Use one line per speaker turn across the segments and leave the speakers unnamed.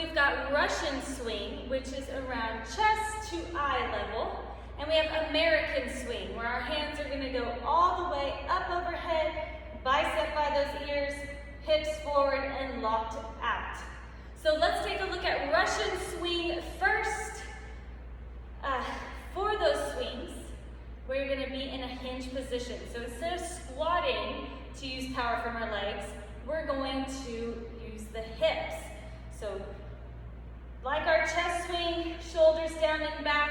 we've got Russian swing, which is around chest to eye level. And we have American swing, where our hands are gonna go all the way up overhead, bicep by those ears, hips forward and locked out. So let's take a look at Russian swing first. For those swings, we're gonna be in a hinge position. So instead of squatting to use power from our legs, we're going to use the hips. So like our chest swing, shoulders down and back,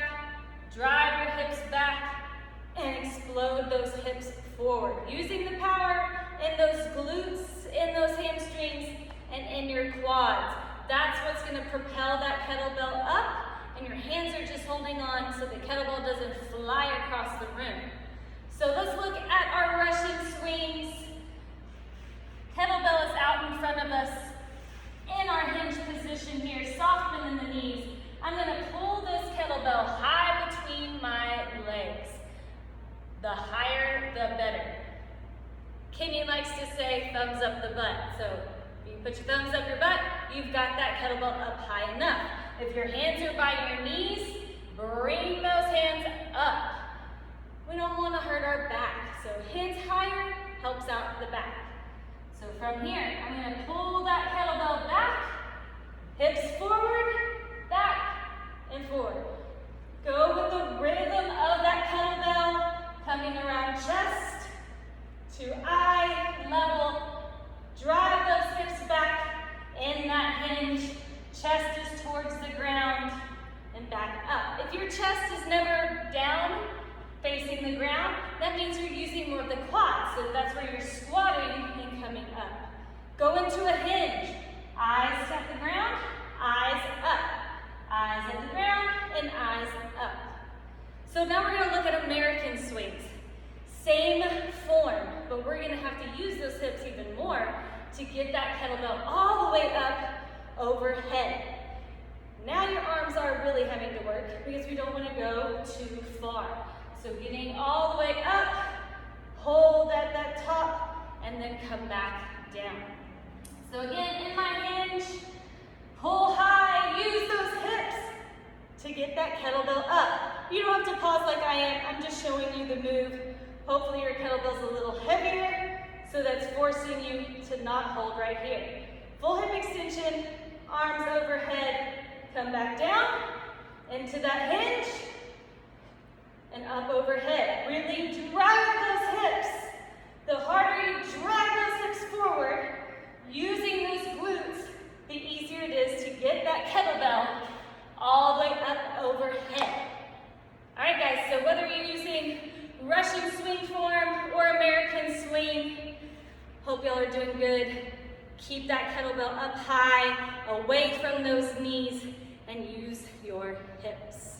drive your hips back and explode those hips forward. Using the power in those glutes, in those hamstrings, and in your quads. That's what's gonna propel that kettlebell up, and your hands are just holding on so the kettlebell doesn't fly across the room. So let's look at our Russian swings. Kettlebell is out in front of us in our hinge position here, soft bend in the knees. I'm gonna pull this kettlebell high between my legs. The higher, the better. Kenny likes to say thumbs up the butt. So if you put your thumbs up your butt, you've got that kettlebell up high enough. If your hands are by your knees, bring those hands up. We don't want to hurt our back. So hands higher helps out the back. So from here, I'm going to pull that kettlebell back, hips forward, back, and forward. Go with the rhythm of that kettlebell, coming around chest to eye level. Drive those hips back in that hinge. Chest is towards the ground and back up. If your chest is never down, facing the ground, that means you're using more of the quads. So that's where you're squatting and coming up. Go into a hinge. Eyes at the ground, eyes up. Eyes at the ground and eyes up. So now we're gonna look at American swings. Same form, but we're gonna have to use those hips even more to get that kettlebell all the way up overhead. Now your arms are really having to work because we don't want to go too far. So getting all the way up, hold at that top, and then come back down. So again, in my hinge, pull high, use those hips to get that kettlebell up. You don't have to pause like I am, I'm just showing you the move. Hopefully your kettlebell's a little heavier, so that's forcing you to not hold right here. Full hip extension, arms overhead, come back down into that hinge and up overhead. Really drive those hips. The harder you drive those hips forward, using those glutes, the easier it is to get that kettlebell all the way up overhead. All right, guys, so whether you're using Russian swing form or American swing, hope y'all are doing good. Keep that kettlebell up high, away from those knees, and use your hips.